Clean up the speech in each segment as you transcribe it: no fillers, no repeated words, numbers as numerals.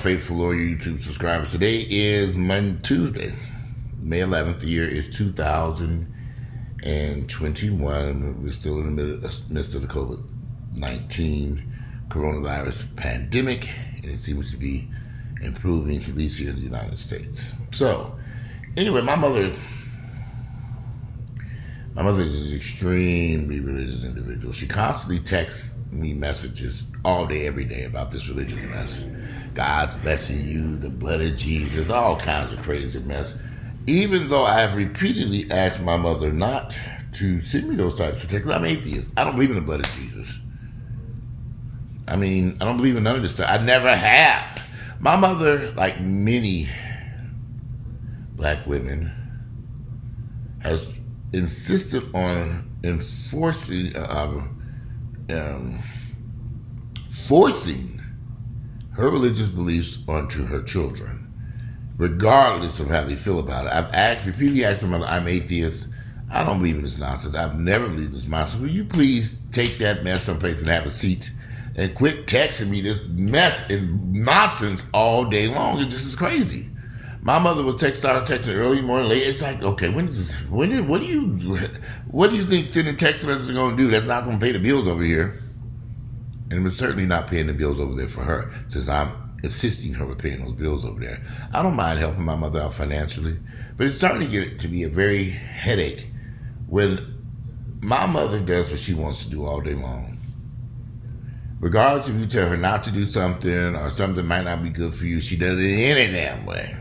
faithful loyal YouTube subscribers. Today is Tuesday, May 11th. The year is 2021. We're still in the midst of the COVID-19 coronavirus pandemic, and it seems to be improving, at least here in the United States. So, anyway, my mother is an extremely religious individual. She constantly texts me messages all day, every day about this religious mess. God's blessing you, the blood of Jesus, all kinds of crazy mess. Even though I have repeatedly asked my mother not to send me those types of texts. I'm atheist. I don't believe in the blood of Jesus. I don't believe in none of this stuff. I never have. My mother, like many black women, has insisted on forcing her religious beliefs onto her children, regardless of how they feel about it. I've repeatedly asked them, I'm atheist. I don't believe in this nonsense. I've never believed this nonsense. Will you please take that mess someplace and have a seat and quit texting me this mess and nonsense all day long? This is crazy. My mother would texting early morning, late. It's like, okay, what do you think sending text messages are going to do? That's not going to pay the bills over here. And it's certainly not paying the bills over there for her, since I'm assisting her with paying those bills over there. I don't mind helping my mother out financially, but it's starting to get to be a very headache when my mother does what she wants to do all day long. Regardless if you tell her not to do something or something might not be good for you, she does it any damn way.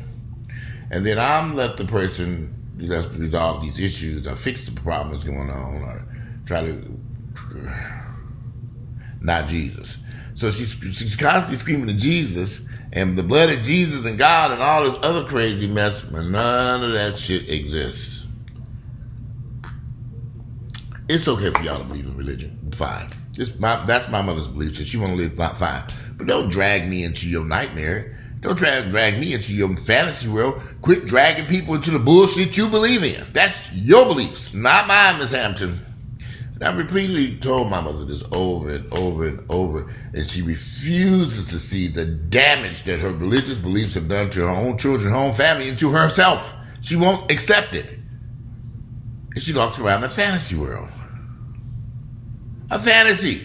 And then I'm left the person who has to resolve these issues or fix the problems going on or try to... Not Jesus. So she's constantly screaming to Jesus and the blood of Jesus and God and all this other crazy mess, but none of that shit exists. It's okay for y'all to believe in religion. Fine. That's my mother's belief, so she want to live fine. But don't drag me into your nightmare. Don't drag me into your fantasy world. Quit dragging people into the bullshit you believe in. That's your beliefs, not mine, Miss Hampton. I've repeatedly told my mother this over and over and over, and she refuses to see the damage that her religious beliefs have done to her own children, her own family, and to herself. She won't accept it. And she walks around a fantasy world. A fantasy.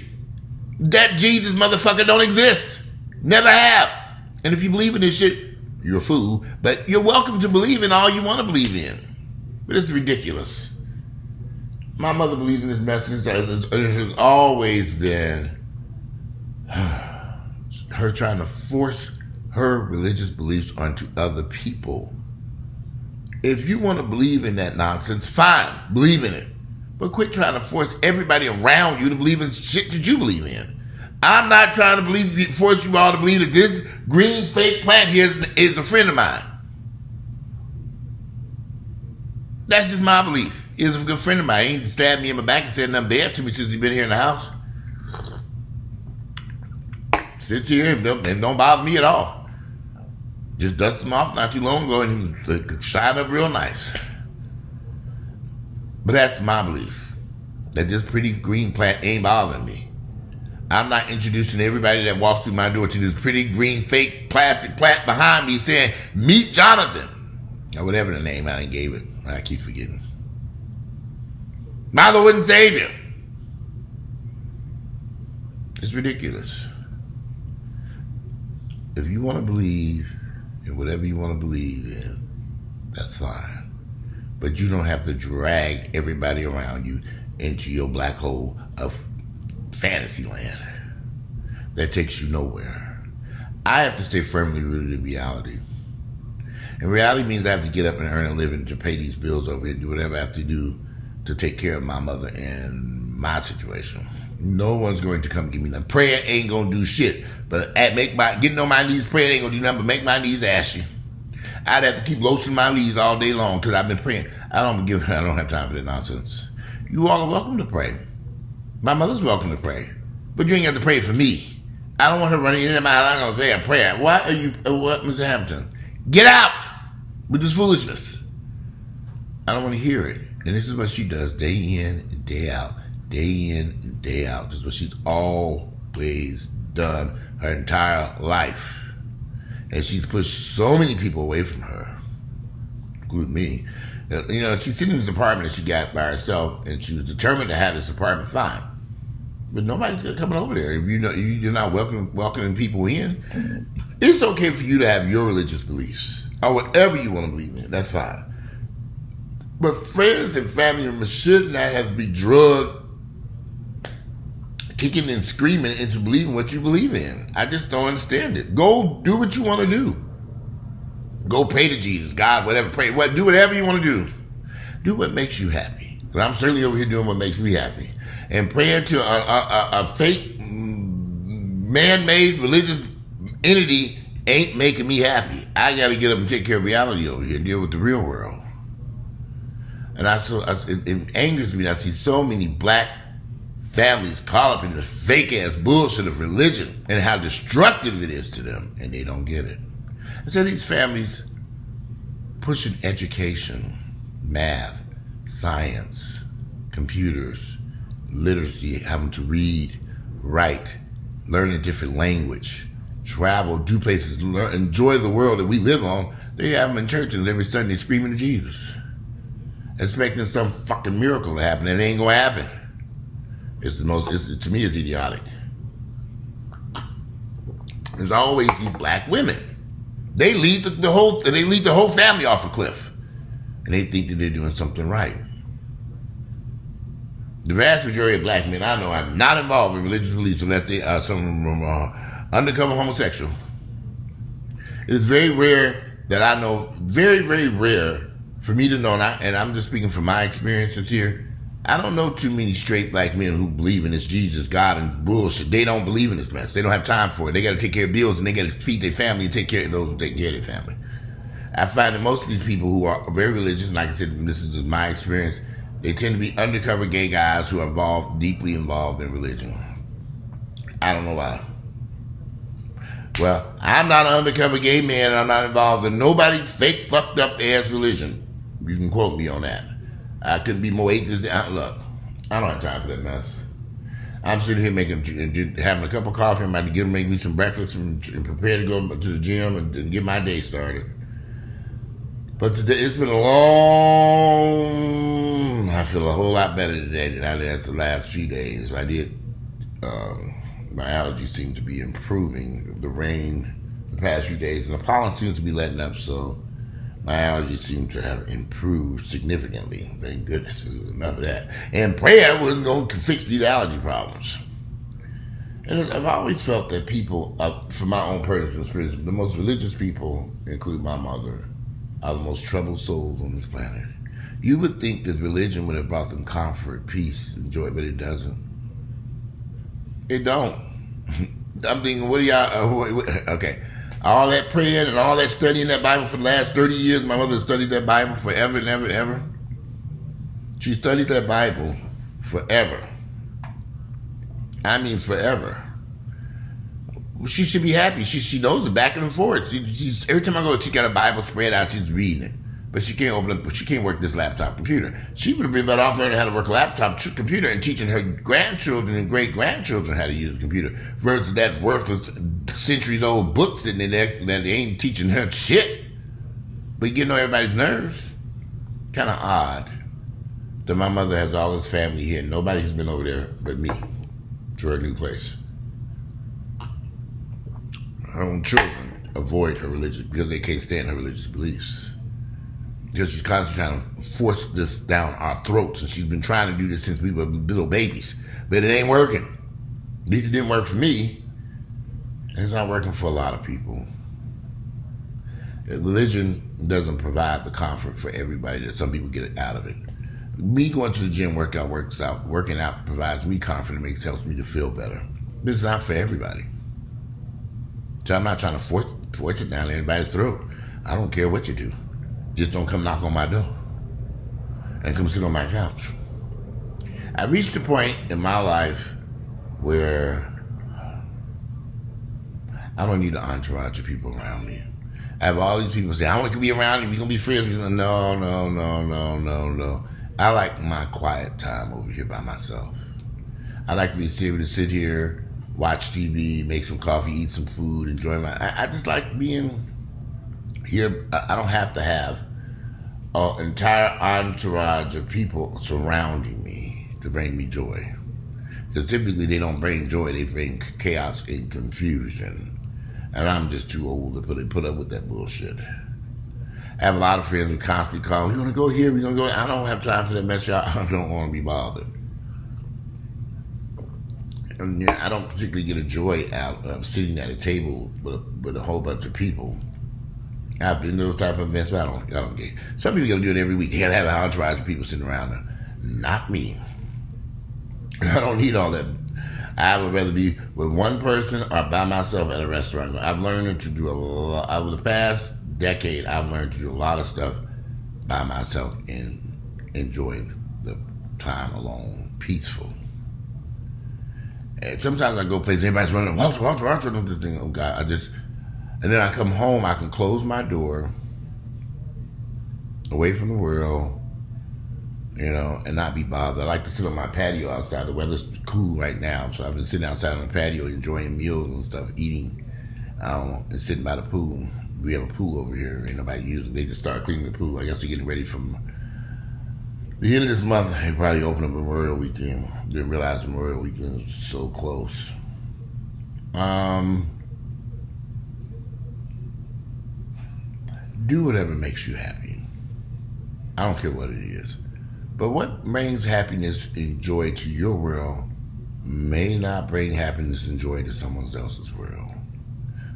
That Jesus motherfucker don't exist. Never have. And if you believe in this shit, you're a fool, but you're welcome to believe in all you want to believe in. But it's ridiculous. My mother believes in this message. It has always been her trying to force her religious beliefs onto other people. If you want to believe in that nonsense, fine, believe in it. But quit trying to force everybody around you to believe in shit that you believe in. I'm not trying to force you all to believe that this green fake plant here is a friend of mine. That's just my belief. He's a good friend of mine. He ain't stabbed me in my back and said nothing bad to me since he's been here in the house. Sits here and don't bother me at all. Just dusted him off not too long ago and he shined up real nice. But that's my belief. That this pretty green plant ain't bothering me. I'm not introducing everybody that walks through my door to this pretty green fake plastic plant behind me saying, meet Jonathan. Or whatever the name I gave it. I keep forgetting. My Lord and Savior. It's ridiculous. If you want to believe in whatever you want to believe in, that's fine. But you don't have to drag everybody around you into your black hole of fantasy land that takes you nowhere. I have to stay firmly rooted in reality. And reality means I have to get up and earn a living to pay these bills over and do whatever I have to do to take care of my mother and my situation. No one's going to come give me nothing. Prayer ain't going to do shit. But getting on my knees, prayer ain't going to do nothing but make my knees ashy. I'd have to keep lotioning my knees all day long because I've been praying. I don't have time for that nonsense. You all are welcome to pray. My mother's welcome to pray. But you ain't got to pray for me. I don't want her running in my house. I'm going to say a prayer. What, Mr. Hampton? Get out with this foolishness. I don't want to hear it. And this is what she does day in and day out. Day in and day out. This is what she's always done her entire life. And she's pushed so many people away from her, including me. You know, she's sitting in this apartment that she got by herself, and she was determined to have this apartment fine. But nobody's coming over there. If you know you're not welcoming people in, it's okay for you to have your religious beliefs or whatever you want to believe in. That's fine. But friends and family members should not have to be drugged, kicking and screaming into believing what you believe in. I just don't understand it. Go do what you want to do. Go pray to Jesus, God, whatever. Pray, do whatever you want to do. Do what makes you happy. Because I'm certainly over here doing what makes me happy. And praying to a fake, man-made religious entity ain't making me happy. I got to get up and take care of reality over here and deal with the real world. And it angers me that I see so many black families caught up in the fake-ass bullshit of religion and how destructive it is to them, and they don't get it. And so these families pushing education, math, science, computers, literacy, having to read, write, learn a different language, travel, do places, enjoy the world that we live on. They have them in churches every Sunday screaming to Jesus, expecting some fucking miracle to happen, and it ain't gonna happen. To me, it's idiotic. There's always these black women. They lead the whole family off a cliff, and they think that they're doing something right. The vast majority of black men I know are not involved in religious beliefs unless they are some undercover homosexual. It is very rare that I know, very, very rare for me to know, and I'm just speaking from my experiences here, I don't know too many straight black men who believe in this Jesus, God, and bullshit. They don't believe in this mess. They don't have time for it. They got to take care of bills, and they got to feed their family and take care of those who take care of their family. I find that most of these people who are very religious, and like I said, this is just my experience, they tend to be undercover gay guys who are deeply involved in religion. I don't know why. Well, I'm not an undercover gay man, and I'm not involved in nobody's fake, fucked up ass religion. You can quote me on that. I couldn't be more atheist. Look, I don't have time for that mess. I'm sitting here having a cup of coffee. I'm about to make me some breakfast and prepare to go to the gym and get my day started. But today, it's been a long. I feel a whole lot better today than I did the last few days. I did. My allergies seem to be improving. The rain the past few days, and the pollen seems to be letting up. So my allergies seem to have improved significantly. Thank goodness. Enough of that. And prayer wasn't going to fix these allergy problems. And I've always felt that people, from my own personal experience, the most religious people, including my mother, are the most troubled souls on this planet. You would think that religion would have brought them comfort, peace, and joy, but it doesn't. It don't. I'm thinking, what do y'all... okay. All that praying and all that studying that Bible for the last 30 years, my mother studied that Bible forever and ever and ever. She studied that Bible forever. I mean forever. She should be happy. She knows it back and forth. She's every time I go, she's got a Bible spread out, she's reading it. But she can't she can't work this laptop computer. She would have been better off learning how to work a laptop computer and teaching her grandchildren and great-grandchildren how to use a computer versus that worthless centuries-old book sitting in there that they ain't teaching her shit. But getting on everybody's nerves. Kind of odd that my mother has all this family here and nobody's been over there but me to her new place. Her own children avoid her religion because they can't stand her religious beliefs. Because she's constantly trying to force this down our throats, and she's been trying to do this since we were little babies. But it ain't working. At least it didn't work for me. And it's not working for a lot of people. Religion doesn't provide the comfort for everybody that some people get out of it. Me going to the gym, working out provides me comfort and helps me to feel better. This is not for everybody. So I'm not trying to force it down anybody's throat. I don't care what you do. Just don't come knock on my door and come sit on my couch. I reached a point in my life where I don't need an entourage of people around me. I have all these people say, I want to be around you, we're going to be friends. No. I like my quiet time over here by myself. I like to be able to sit here, watch TV, make some coffee, eat some food, enjoy I just like being Here, I don't have to have an entire entourage of people surrounding me to bring me joy. Because typically they don't bring joy, they bring chaos and confusion. And I'm just too old to put up with that bullshit. I have a lot of friends who constantly call, we're going to go here, we're going to go there. I don't have time for that mess, y'all. I don't want to be bothered. And yeah, I don't particularly get a joy out of sitting at a table with a whole bunch of people. I've been to those type of events, but I don't get it. Some people got to do it every week. They got to have an entourage of people sitting around them. Not me. I don't need all that. I would rather be with one person or by myself at a restaurant. I've learned to do a lot. Over the past decade, I've learned to do a lot of stuff by myself and enjoy the time alone, peaceful. And sometimes I go places, everybody's running, Walter, this thing. Oh God, and then I come home, I can close my door, away from the world, and not be bothered. I like to sit on my patio outside. The weather's cool right now, so I've been sitting outside on the patio enjoying meals and stuff, eating, and sitting by the pool. We have a pool over here. Ain't nobody using it. They just started cleaning the pool. I guess they're getting ready from the end of this month. They probably open up Memorial Weekend. Didn't realize Memorial Weekend was so close. Do whatever makes you happy. I don't care what it is. But what brings happiness and joy to your world may not bring happiness and joy to someone else's world.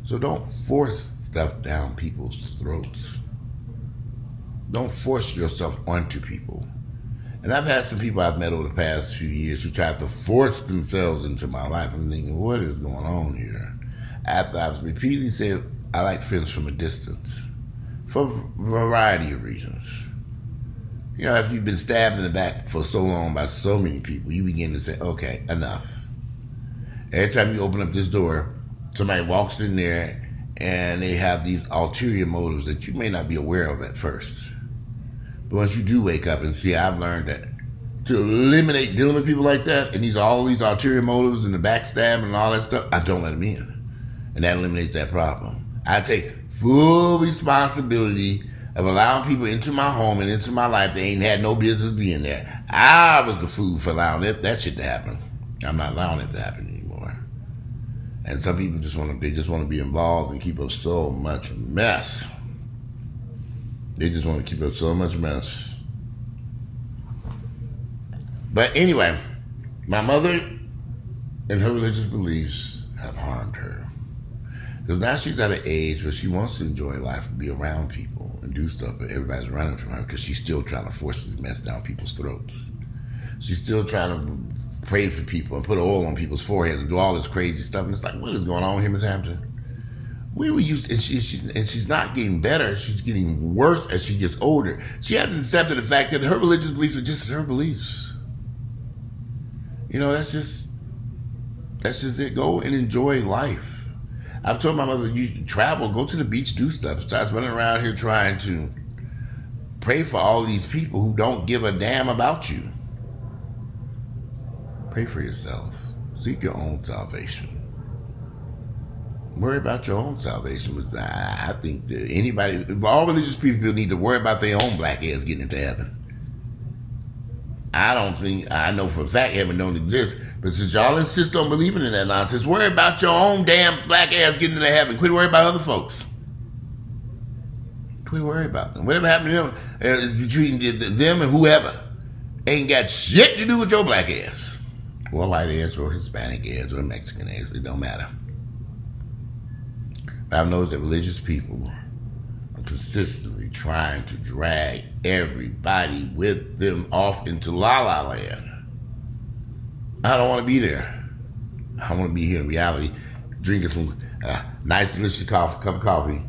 So don't force stuff down people's throats. Don't force yourself onto people. And I've had some people I've met over the past few years who tried to force themselves into my life. I'm thinking, what is going on here? After I've repeatedly said, I like friends from a distance for a variety of reasons. If you've been stabbed in the back for so long by so many people, you begin to say, okay, enough. Every time you open up this door, somebody walks in there and they have these ulterior motives that you may not be aware of at first. But once you do wake up and see, I've learned that to eliminate dealing with people like that and all these ulterior motives and the backstab and all that stuff, I don't let them in. And that eliminates that problem. I take full responsibility of allowing people into my home and into my life that ain't had no business being there. I was the fool for allowing that shit to happen. I'm not allowing it to happen anymore. And some people just want to be involved and keep up so much mess. They just want to keep up so much mess. But anyway, my mother and her religious beliefs have harmed her. Because now she's at an age where she wants to enjoy life and be around people and do stuff, but everybody's running from her because she's still trying to force this mess down people's throats. She's still trying to pray for people and put oil on people's foreheads and do all this crazy stuff. And it's like, what is going on here, Miss Hampton? We were used, and she's not getting better. She's getting worse as she gets older. She hasn't accepted the fact that her religious beliefs are just her beliefs. That's just it. Go and enjoy life. I've told my mother, you travel, go to the beach, do stuff. Besides running around here trying to pray for all these people who don't give a damn about you. Pray for yourself. Seek your own salvation. Worry about your own salvation. I think that all religious people need to worry about their own black ass getting into heaven. I know for a fact heaven don't exist, but since y'all insist on believing in that nonsense, worry about your own damn black ass getting into heaven. Quit worrying about other folks. Quit worrying about them. Whatever happened to them, you treating them and whoever ain't got shit to do with your black ass. Or white ass, or Hispanic ass, or Mexican ass. It don't matter. I've noticed that religious people are consistently trying to drag everybody with them off into La La Land. I don't want to be there. I want to be here in reality, drinking some nice, delicious cup of coffee,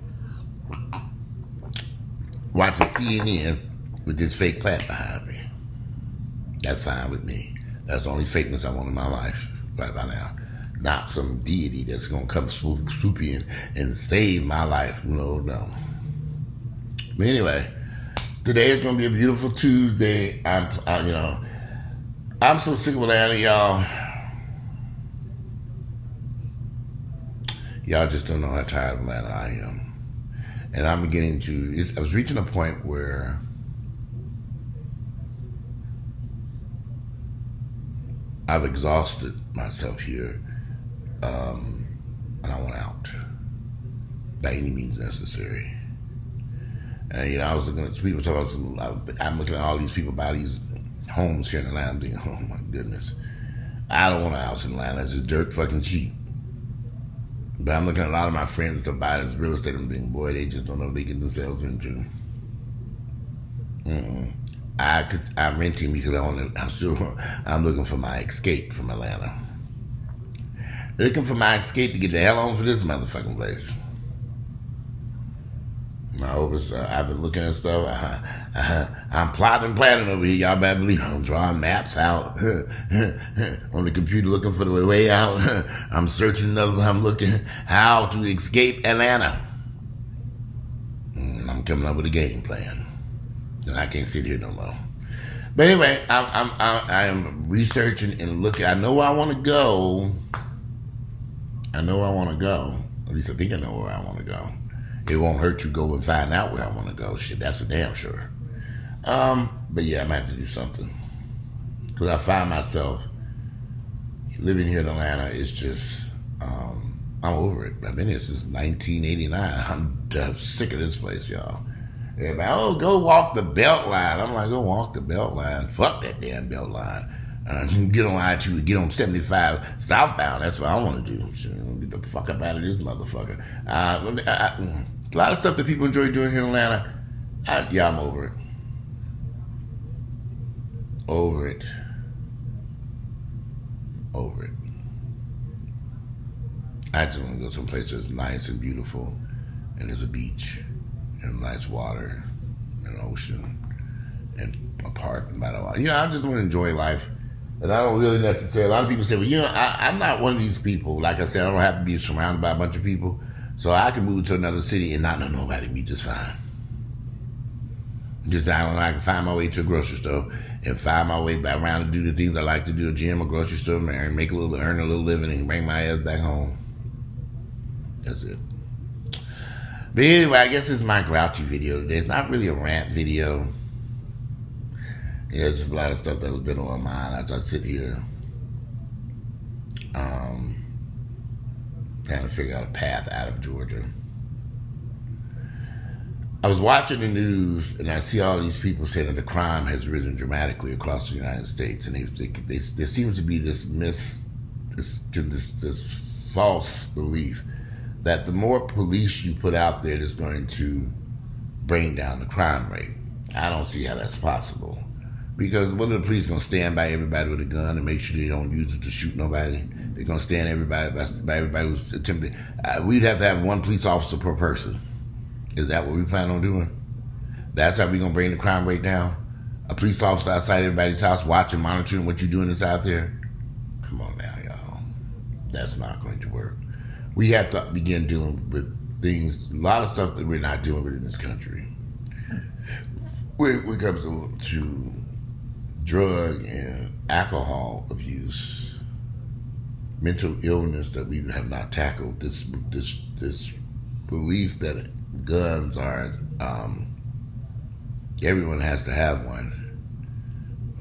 watching CNN with this fake plant behind me. That's fine with me. That's the only fakeness I want in my life right by now. Not some deity that's going to come swoop in and save my life. No. But anyway, today is going to be a beautiful Tuesday. I'm so sick of Atlanta, y'all. Y'all just don't know how tired of Atlanta I am. And I'm beginning to, I was reaching a point where I've exhausted myself here, and I want out by any means necessary. And I was looking at people talking about I'm looking at all these people buy these homes here in Atlanta. I'm thinking, oh my goodness, I don't want a house in Atlanta. It's just dirt fucking cheap. But I'm looking at a lot of my friends to buy this real estate. I'm thinking, boy, they just don't know what they get themselves into. I'm renting because I'm looking for my escape from Atlanta. Looking for my escape to get the hell on for this motherfucking place. I've been looking at stuff. I'm plotting and planning over here. Y'all better believe I'm drawing maps out on the computer, looking for the way out. I'm searching. I'm looking how to escape Atlanta. I'm coming up with a game plan. And I can't sit here no more. But anyway, I am researching and looking. I know where I want to go. At least I think I know where I want to go. It won't hurt to go and find out where I want to go. Shit, that's for damn sure. But yeah, I'm going to have to do something. Because I find myself living here in Atlanta is just, I'm over it. I've been here since 1989. I'm sick of this place, y'all. Everybody, go walk the belt line. I'm like, go walk the belt line. Fuck that damn belt line. Get on I-2, get on 75 southbound. That's what I want to do. Get the fuck up out of this motherfucker. A lot of stuff that people enjoy doing here in Atlanta, I'm over it. Over it. I just want to go someplace that's nice and beautiful, and there's a beach, and nice water, and an ocean, and a park, and blah, blah, blah. I just want to enjoy life. And I don't really necessarily, a lot of people say, well, I'm not one of these people. Like I said, I don't have to be surrounded by a bunch of people. So I can move to another city and not know nobody and be just fine. I can find my way to a grocery store and find my way back around to do the things I like to do, a gym, a grocery store, and earn a little living and bring my ass back home. That's it. But anyway, I guess this is my grouchy video today. It's not really a rant video. It's just a lot of stuff that was been on my mind as I sit here trying to figure out a path out of Georgia. I was watching the news and I see all these people saying that the crime has risen dramatically across the United States, and there seems to be this false belief that the more police you put out there is going to bring down the crime rate. I don't see how that's possible. Because what are the police going to stand by everybody with a gun and make sure they don't use it to shoot nobody? They're going to stand by everybody who's attempting. We'd have to have one police officer per person. Is that what we plan on doing? That's how we're going to bring the crime rate down? A police officer outside everybody's house watching, monitoring what you're doing inside there? Come on now, y'all. That's not going to work. We have to begin dealing with things, a lot of stuff that we're not dealing with in this country. When it comes to drug and alcohol abuse, mental illness that we have not tackled, this belief that guns are, everyone has to have one.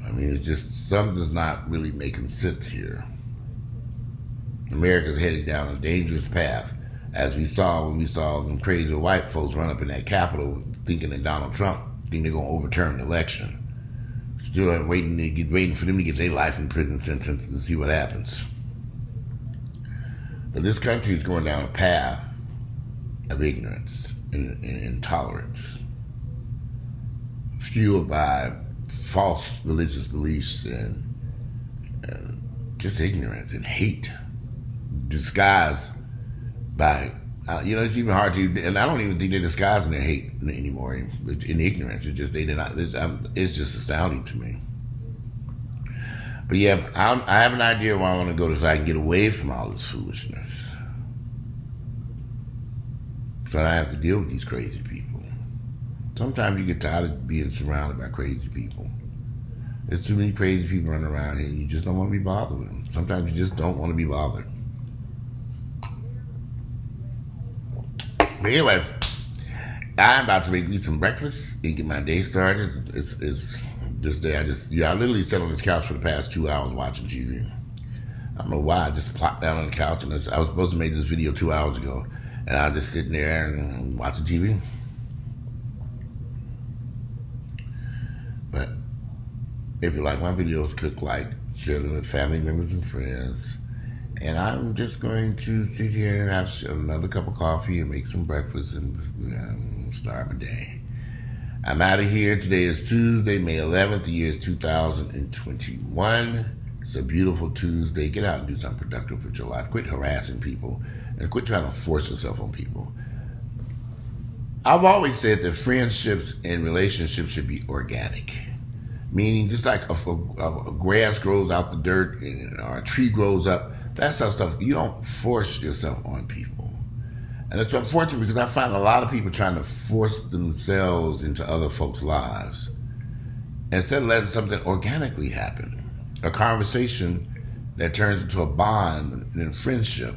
I mean, it's just, something's not really making sense here. America's headed down a dangerous path, as we saw when we saw them crazy white folks run up in that Capitol thinking that Donald Trump think they're going to overturn the election. Still waiting for them to get their life in prison sentence and see what happens. But this country is going down a path of ignorance and intolerance, fueled by false religious beliefs and just ignorance and hate, disguised by, it's even hard to, and I don't even think they're disguising their hate anymore in ignorance. It's just, it's just astounding to me. But yeah, I have an idea where I want to go so I can get away from all this foolishness. So I have to deal with these crazy people. Sometimes you get tired of being surrounded by crazy people. There's too many crazy people running around here and you just don't want to be bothered with them. Sometimes you just don't want to be bothered. But anyway, I'm about to make me some breakfast and get my day started. It's this day. I literally sat on this couch for the past 2 hours watching TV. I don't know why. I just plopped down on the couch and I was supposed to make this video 2 hours ago, and I was just sitting there and watching TV. But if you like my videos, click like, share them with family members and friends. And I'm just going to sit here and have another cup of coffee and make some breakfast and start my day. I'm out of here. Today is Tuesday, May 11th. The year is 2021. It's a beautiful Tuesday. Get out and do something productive with your life. Quit harassing people and quit trying to force yourself on people. I've always said that friendships and relationships should be organic. Meaning just like a grass grows out the dirt or a tree grows up, that's how stuff, you don't force yourself on people. And it's unfortunate because I find a lot of people trying to force themselves into other folks' lives instead of letting something organically happen. A conversation that turns into a bond and a friendship.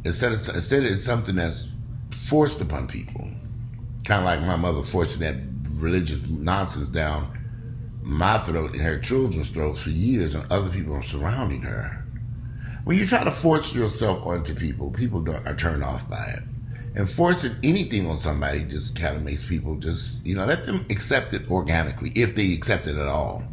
Instead it's something that's forced upon people. Kind of like my mother forcing that religious nonsense down my throat and her children's throats for years, and other people surrounding her. When you try to force yourself onto people are turned off by it. And forcing anything on somebody just kind of makes people just, let them accept it organically, if they accept it at all.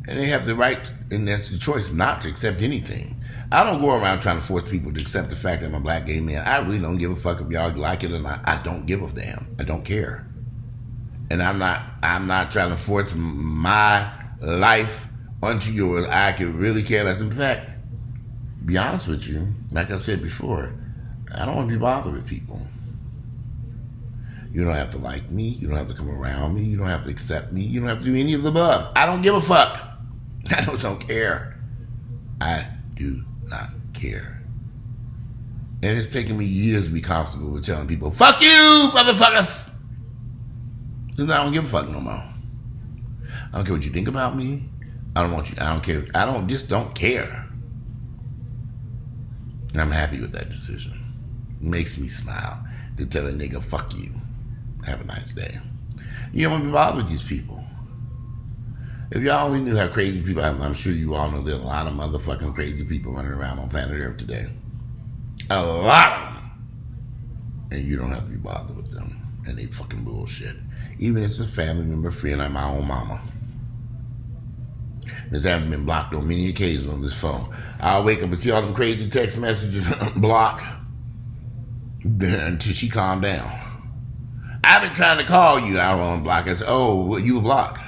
And they have the right, and that's the choice, not to accept anything. I don't go around trying to force people to accept the fact that I'm a black gay man. I really don't give a fuck if y'all like it or not. I don't give a damn. I don't care. And I'm not trying to force my life onto yours. I could really care less. In fact, be honest with you, like I said before, I don't want to be bothered with people. You don't have to like me. You don't have to come around me. You don't have to accept me. You don't have to do any of the above. I don't give a fuck. I don't care. I do not care. And it's taken me years to be comfortable with telling people, fuck you, motherfuckers. Because I don't give a fuck no more. I don't care what you think about me. I don't care. Don't care. And I'm happy with that decision. It makes me smile to tell a nigga, fuck you. Have a nice day. You don't want to be bothered with these people. If y'all only knew how crazy people are, I'm sure you all know there's a lot of motherfucking crazy people running around on planet Earth today. A lot of them. And you don't have to be bothered with them. And they fucking bullshit. Even if it's a family member, friend, like my own mama. This hasn't been blocked on many occasions on this phone. I'll wake up and see all them crazy text messages block until she calmed down. I've been trying to call you. I won't block. I said, oh, well, you were blocked.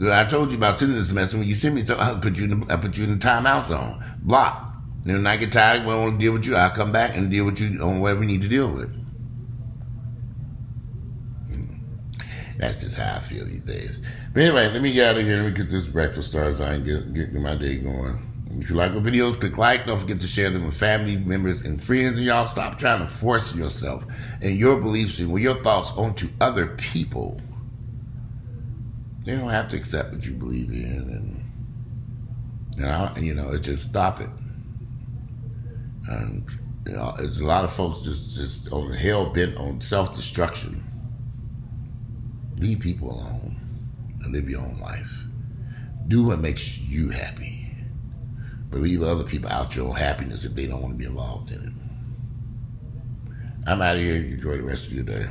I told you about sending this message. When you send me something, I put you in the timeout zone. Block. And when I get tired, when I want to deal with you, I'll come back and deal with you on whatever we need to deal with. That's just how I feel these days. But anyway, let me get out of here. Let me get this breakfast started so I can get my day going. If you like my videos, click like. Don't forget to share them with family members and friends. And y'all stop trying to force yourself and your beliefs and your thoughts onto other people. They don't have to accept what you believe in. And it's just stop it. And it's a lot of folks just on hell bent on self-destruction. Leave people alone and live your own life. Do what makes you happy. But leave other people out your own happiness if they don't want to be involved in it. I'm out of here. Enjoy the rest of your day.